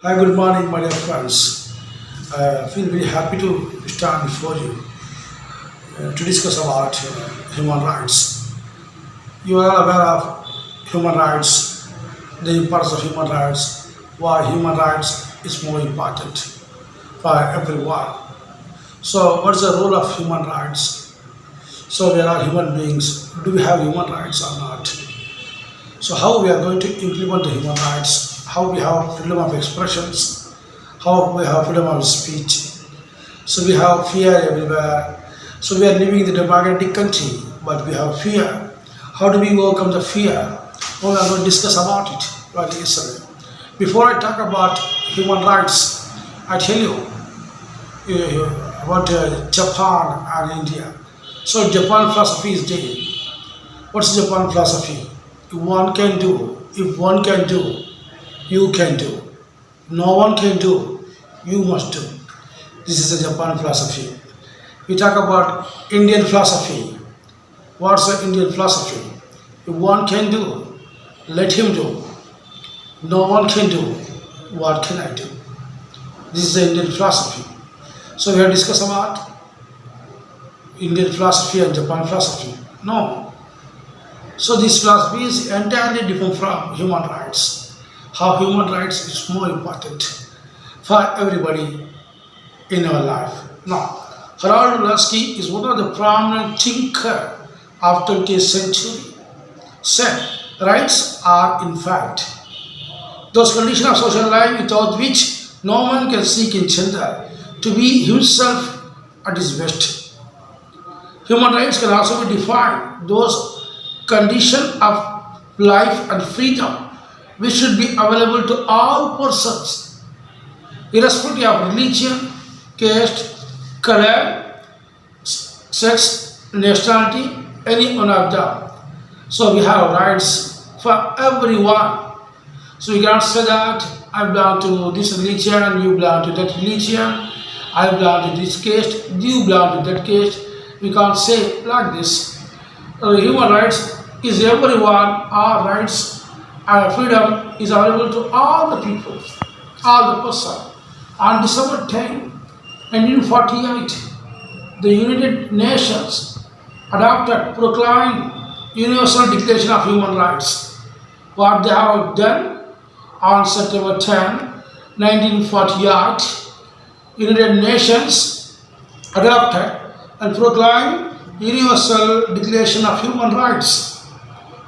Hi, good morning, my dear friends. I feel very happy to stand before you to discuss about human rights. You are aware of human rights, the importance of human rights, why human rights is more important for everyone. So, what is the role of human rights? So, we are human beings. Do we have human rights or not? So, how we are going to implement the human rights? How we have freedom of expressions? How we have freedom of speech? So we have fear everywhere. So we are living in the democratic country, but we have fear. How do we overcome the fear? Well, we are going to discuss about it right yesterday. Before I talk about human rights, I tell you about Japan and India. So Japan philosophy is there. What's Japan philosophy? If one can do, you can do. No one can do, you must do. This is the Japan philosophy. We talk about Indian philosophy. What's the Indian philosophy? If one can do, let him do. No one can do, what can I do? This is the Indian philosophy. So we have discussed about Indian philosophy and Japan philosophy. No. So this philosophy is entirely different from human rights. How human rights is more important for everybody in our life. Now, Harold Lasky is one of the prominent thinkers of 20th century. Said, rights are in fact those conditions of social life without which no man can seek in gender to be himself at his best. Human rights can also be defined those conditions of life and freedom which should be available to all persons, irrespective of religion, caste, color, sex, nationality, any one of them. So we have rights for everyone. So we cannot say that I belong to this religion, you belong to that religion, I belong to this caste, you belong to that caste. We can't say like this. Human rights is everyone, our rights and freedom is available to all the people, all the person. On December 10, 1948, the United Nations adopted, proclaimed Universal Declaration of Human Rights. What they have done on September 10, 1948, United Nations adopted and proclaimed Universal Declaration of Human Rights.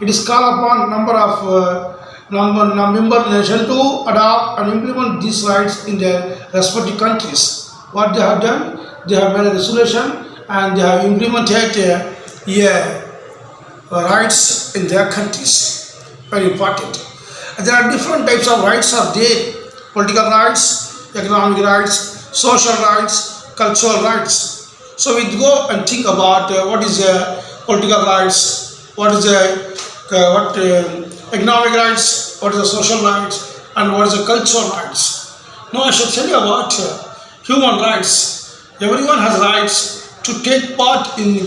It is called upon member nations to adopt and implement these rights in their respective countries. What they have done, they have made a resolution and they have implemented rights in their countries. Very important. And there are different types of rights are there: political rights, economic rights, social rights, cultural rights. So we go and think about what is political rights, what is economic rights, what is the social rights, and what is the cultural rights. Now I should tell you about human rights. Everyone has rights to take part in the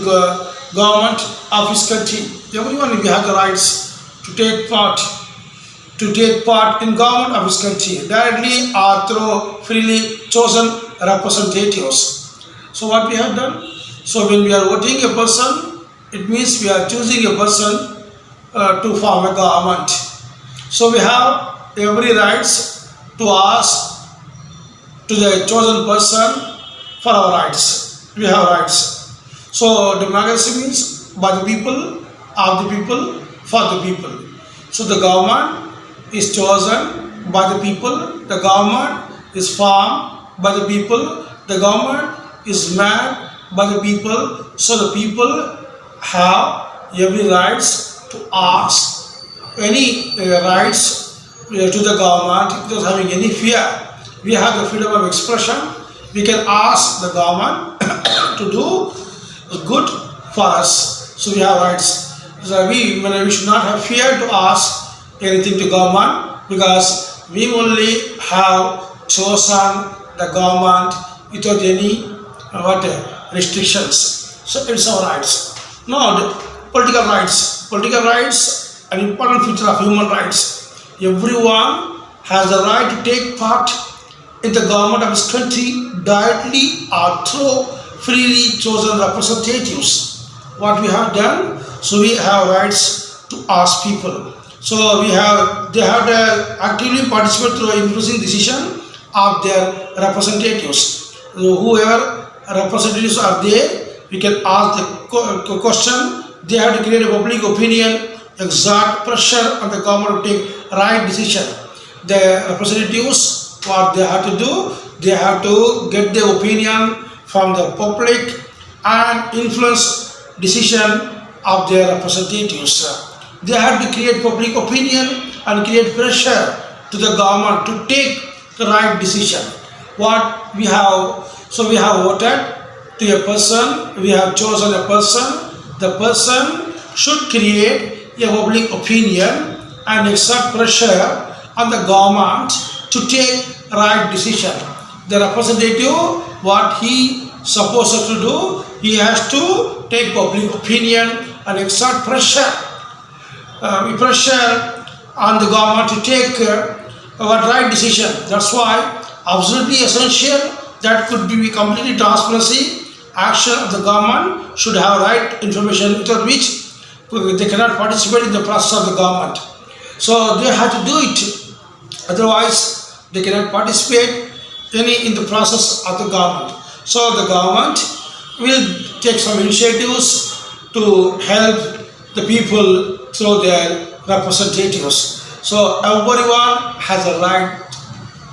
government of his country. Everyone will have the rights to take part in government of his country, directly or through freely chosen representatives. So what we have done? So when we are voting a person, it means we are choosing a person to form a government. So we have every rights to ask to the chosen person for our rights. We have rights. So democracy means by the people, of the people, for the people. So the government is chosen by the people, the government is formed by the people, the government is made by the people. So the people have every rights to ask any rights to the government without having any fear. We have the freedom of expression. We can ask the government to do good for us. So we have rights. So we should not have fear to ask anything to government, because we only have chosen the government without any restrictions. So it's our rights. Now the political rights. Political rights, an important feature of human rights. Everyone has the right to take part in the government of his country directly or through freely chosen representatives. What we have done, so we have rights to ask people. So they have to actively participate through influencing decision of their representatives. Whoever representatives are there, we can ask the question. They have to create a public opinion, exert pressure on the government to take right decision. The representatives, what they have to do, they have to get the opinion from the public and influence decision of their representatives. They have to create public opinion and create pressure to the government to take the right decision. What we have, so we have voted to a person, we have chosen a person. The person should create a public opinion and exert pressure on the government to take right decision. The representative, what he supposed to do, he has to take public opinion and exert pressure on the government to take right decision. That's why absolutely essential that could be completely transparency. Action of the government should have right information without which they cannot participate in the process of the government. So they have to do it. Otherwise, they cannot participate in the process of the government. So the government will take some initiatives to help the people through their representatives. So everyone has a right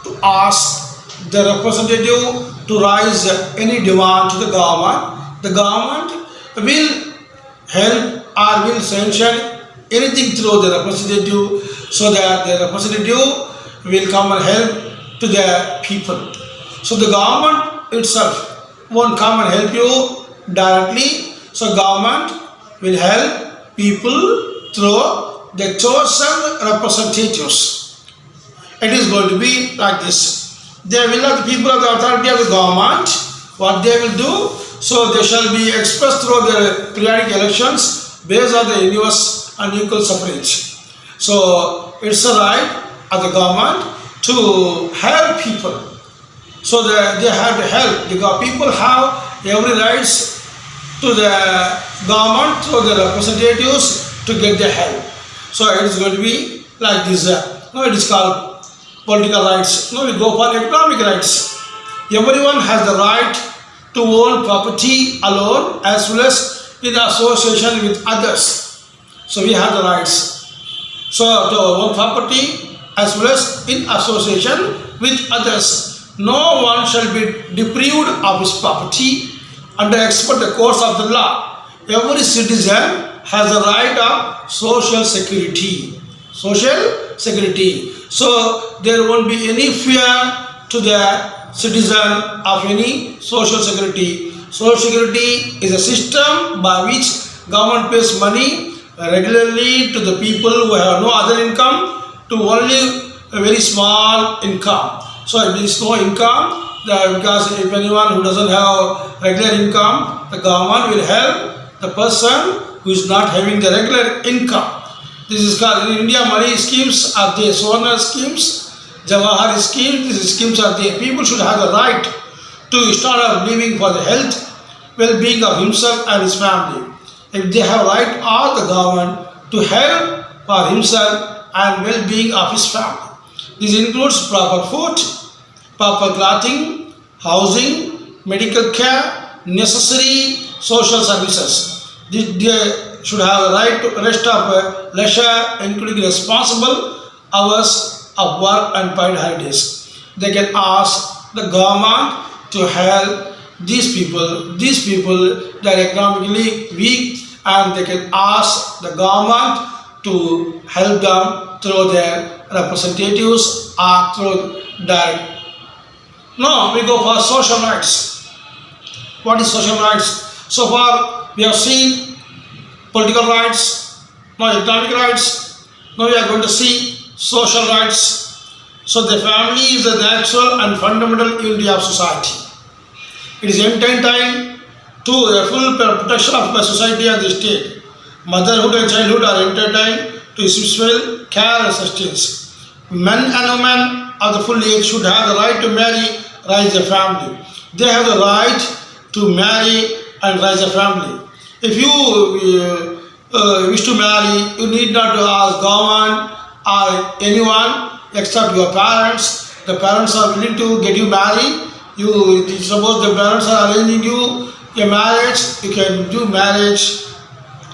to ask the representative to raise any demand to the government. The government will help or will sanction anything through the representative, so that the representative will come and help to the people. So the government itself won't come and help you directly. So government will help people through the chosen representatives. It is going to be like this. They will not, the people of the authority of the government, what they will do, so they shall be expressed through the periodic elections based on the universe and equal suffrage. So it's a right of the government to help people. So they have to help. The people have every rights to the government through the representatives to get their help. So it is going to be like this. Now it is called political rights. Now we go for economic rights. Everyone has the right to own property alone as well as in association with others. So we have the rights. So to own property as well as in association with others. No one shall be deprived of his property under expert the course of the law. Every citizen has the right of social security. Social security. So there won't be any fear to the citizen of any social security. Social security is a system by which government pays money regularly to the people who have no other income to only a very small income. So if there is no income, because if anyone who doesn't have regular income, the government will help the person who is not having the regular income. This is called, in India, money schemes are there, Swarna schemes, Jawahar schemes, these schemes are there. People should have the right to start living for the health, well-being of himself and his family. If they have right, or the government to help for himself and well-being of his family. This includes proper food, proper clothing, housing, medical care, necessary social services. They should have a right to rest of leisure, including responsible hours of work and paid holidays. They can ask the government to help these people. These people, they are economically weak, and they can ask the government to help them through their representatives or through direct. Now we go for social rights. What is social rights? So far we have seen political rights, now economic rights. Now we are going to see social rights. So the family is the natural and fundamental unity of society. It is entitled to the full protection of the society and the state. Motherhood and childhood are entitled to spiritual care and sustenance. Men and women of the full age should have the right to marry, raise a family. They have the right to marry and raise a family. If you wish to marry, you need not to ask government or anyone except your parents. The parents are willing to get you married. You suppose the parents are arranging you a marriage, you can do marriage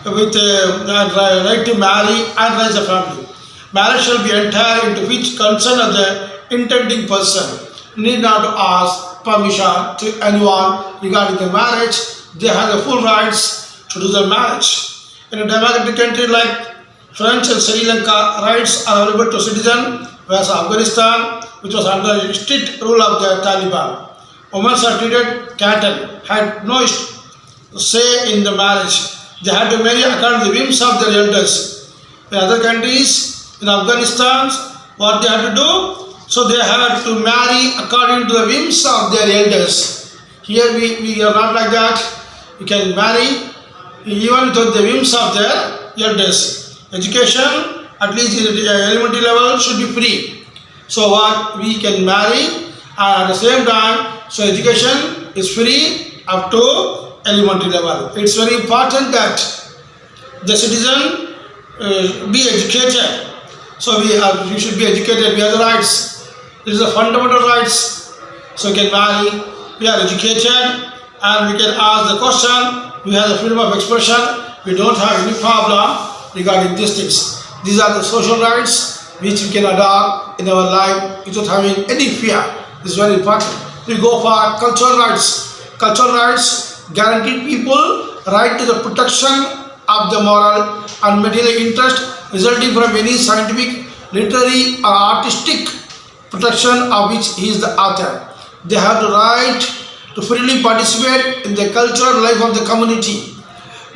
with right to marry and raise a family. Marriage shall be entered into which concern of the intending person. Need not to ask permission to anyone regarding the marriage. They have the full rights to do the marriage. In a democratic country like French and Sri Lanka, rights are available to citizens, whereas Afghanistan, which was under strict rule of the Taliban, women are treated cattle, had no say in the marriage. They had to marry according to the whims of their elders. In other countries, in Afghanistan, what they had to do? So they had to marry according to the whims of their elders. Here we are not like that. We can marry even without the whims of their elders. Education, at least in the elementary level, should be free. So what we can marry and at the same time, so education is free up to elementary level. It's very important that the citizen be educated. So we should be educated. We have the rights. This is the fundamental rights. So we can marry. We are educated and we can ask the question. We have the freedom of expression. We don't have any problem regarding these things. These are the social rights which we can adopt in our life without having any fear. This is very important. We go for cultural rights. Cultural rights guarantee people right to the protection of the moral and material interest resulting from any scientific, literary or artistic protection of which he is the author. They have the right to freely participate in the cultural life of the community.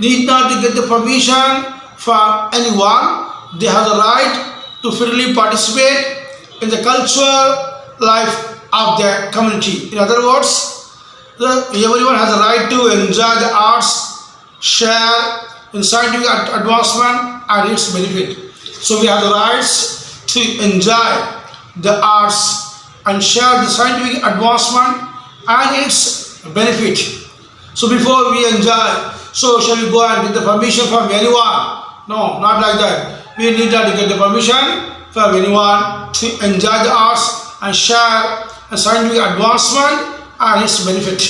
Need not to get the permission from anyone. They have the right to freely participate in the cultural life of the community. In other words, everyone has the right to enjoy the arts, share in scientific advancement and its benefit. So we have the rights to enjoy the arts and share the scientific advancement and its benefit. So before we enjoy, so shall we go and get the permission from anyone? No, not like that. We need not to get the permission from anyone to enjoy the arts and share the scientific advancement and its benefit.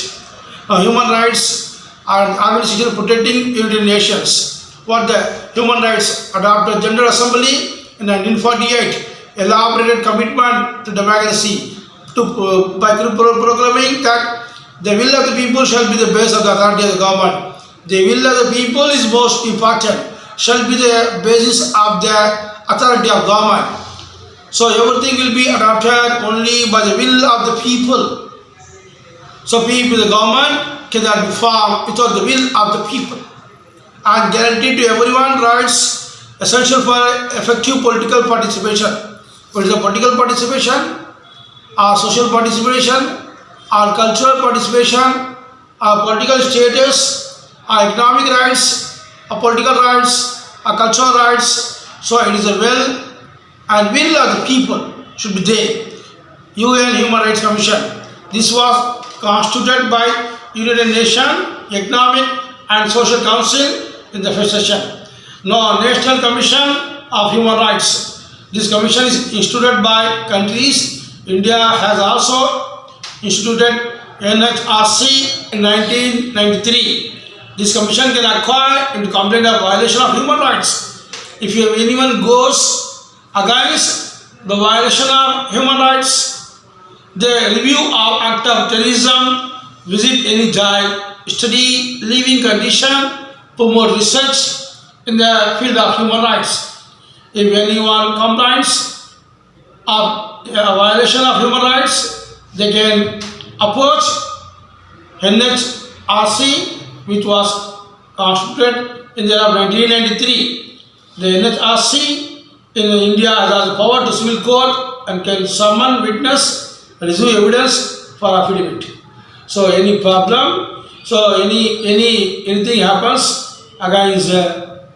Now, human rights are an organization protecting United Nations. What the Human Rights Adopted General Assembly in 1948 elaborated commitment to democracy by proclaiming that the will of the people shall be the base of the authority of the government. The will of the people is most important, shall be the basis of the authority of government. So everything will be adopted only by the will of the people. So people, the government cannot be formed without the will of the people. And guaranteed to everyone rights essential for effective political participation. What is the political participation? Or social participation, or cultural participation, or political status, or economic rights, or political rights, or cultural rights. So it is a will and will of the people should be there. UN Human Rights Commission. This was constituted by United Nations Economic and Social Council in the first session. Now, National Commission of Human Rights. This commission is instituted by countries. India has also instituted NHRC in 1993. This commission can acquire and complain of violation of human rights. If anyone goes against the violation of human rights, the review of act of terrorism, visit any jail, study living condition, promote research in the field of human rights. If anyone complains of a violation of human rights, they can approach NHRC, which was constituted in the year of 1993. The NHRC in India has the power to civil court and can summon witness, receive evidence for affidavit. So any problem, so anything happens against a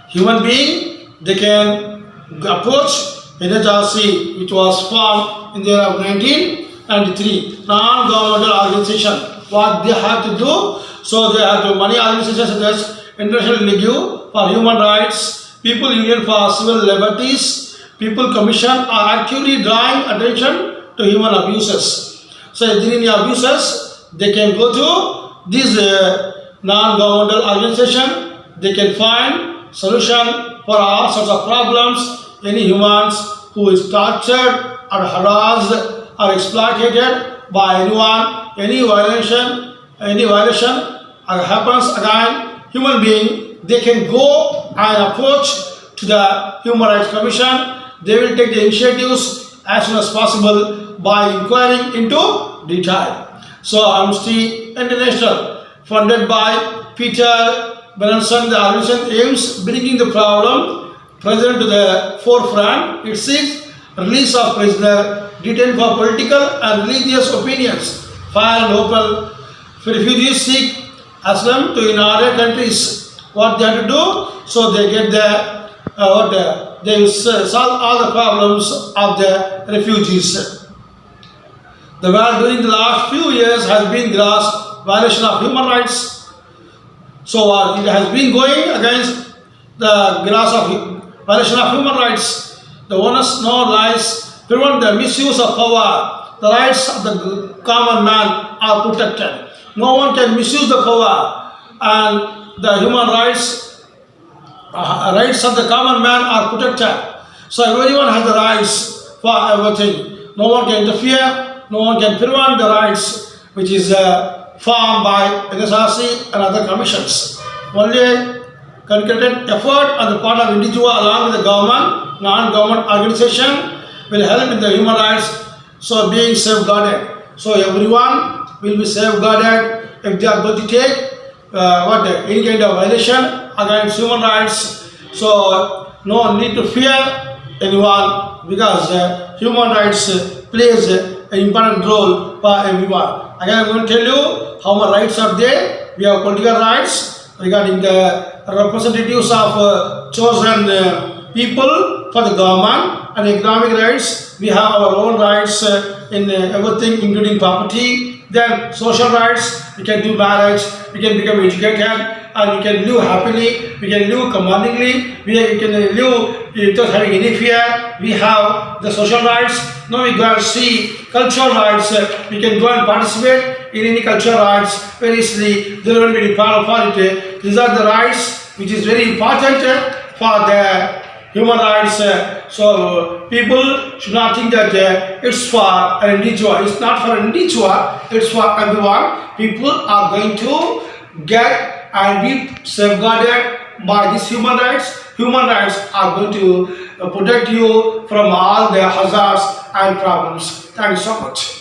human being, they can approach NHRC, which was formed in the year of 1993, non-governmental organization. What they have to do? So they have to many organizations such as International League for Human Rights, People Union for Civil Liberties, People Commission are actively drawing attention to human abuses. So if there are any abuses, they can go to this non-governmental organization. They can find solution for all sorts of problems. Any humans who is tortured or harassed or exploited by anyone, any violation happens against human being, they can go and approach to the Human Rights Commission. They will take the initiatives as soon as possible by inquiring into detail. So Amnesty International, funded by Peter Benenson, the organization aims bringing the problem present to the forefront. It seeks release of prisoners detained for political and religious opinions. Fire and local refugees seek asylum to in other countries. What they have to do? So they get they will solve all the problems of the refugees. The world during the last few years has been gross violation of human rights. So it has been going against the gross of violation of human rights. The onus no lies prevent the misuse of power. The rights of the common man are protected. No one can misuse the power, and the human rights of the common man are protected. So everyone has the rights for everything. No one can interfere, no one can prevent the rights which is formed by NSRC and other commissions. Only concerted effort on the part of individual along with the government, non-government organization will help in the human rights being safeguarded. So everyone will be safeguarded if they are going to take any kind of violation against human rights. So no need to fear anyone because human rights plays an important role for everyone. Again, I am going to tell you how many rights are there. We have political rights regarding the representatives of chosen people for the government, and economic rights. We have our own rights in everything, including property. Then social rights, we can do marriage, we can become educated, and we can live happily, we can live commandingly, we can live without having any fear. We have the social rights. Now we go and see cultural rights. We can go and participate in any cultural rights very easily. There will be any problem for it. These are the rights which is very important for the human rights. So people should not think that it's for an individual. It's not for an individual, it's for everyone. People are going to get and be safeguarded by these human rights. Human rights are going to protect you from all the hazards and problems. Thank you so much.